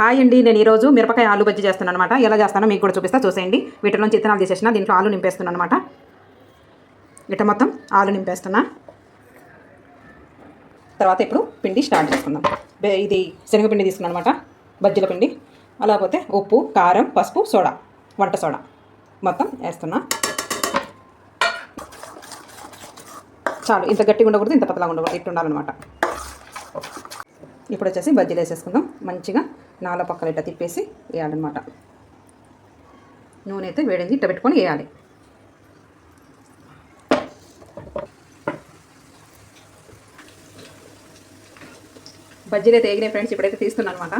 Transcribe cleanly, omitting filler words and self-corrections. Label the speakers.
Speaker 1: Hi అండి, నేను ఈరోజు మిరపకాయ ఆలు బజ్జీ చేస్తున్నాను అనమాట. ఎలా చేస్తానో మీకు కూడా చూపిస్తా, చూసేయండి. వీటిలోంచి ఇత్తనాలు తీసేసిన, దీంట్లో ఆలు నింపేస్తున్నాను అనమాట. ఇట్ట మొత్తం ఆలు నింపేస్తున్నా. తర్వాత ఇప్పుడు పిండి స్టార్ట్ చేసుకుందాం. ఇది శనగపిండి తీసుకున్నాను అనమాట, బజ్జీల పిండి. అలాగపోతే ఉప్పు, కారం, పసుపు, సోడా, వంట సోడా మొత్తం వేస్తున్నా. చాలు, ఇంత గట్టిగా ఉండకూడదు, ఇంత పతలాగా ఉండకూడదు, ఇట్టు ఉండాలన్నమాట. ఇప్పుడు వచ్చేసి బజ్జీలు వేసేసుకుందాం. మంచిగా నాలుగు పక్కల ఇట్లా తిప్పేసి వేయాలన్నమాట. నూనె అయితే వేడింది, ఇట్ట పెట్టుకొని వేయాలి. బజ్జీలు అయితే వేగినాయి ఫ్రెండ్స్, ఇప్పుడైతే తీస్తున్నాను అనమాట.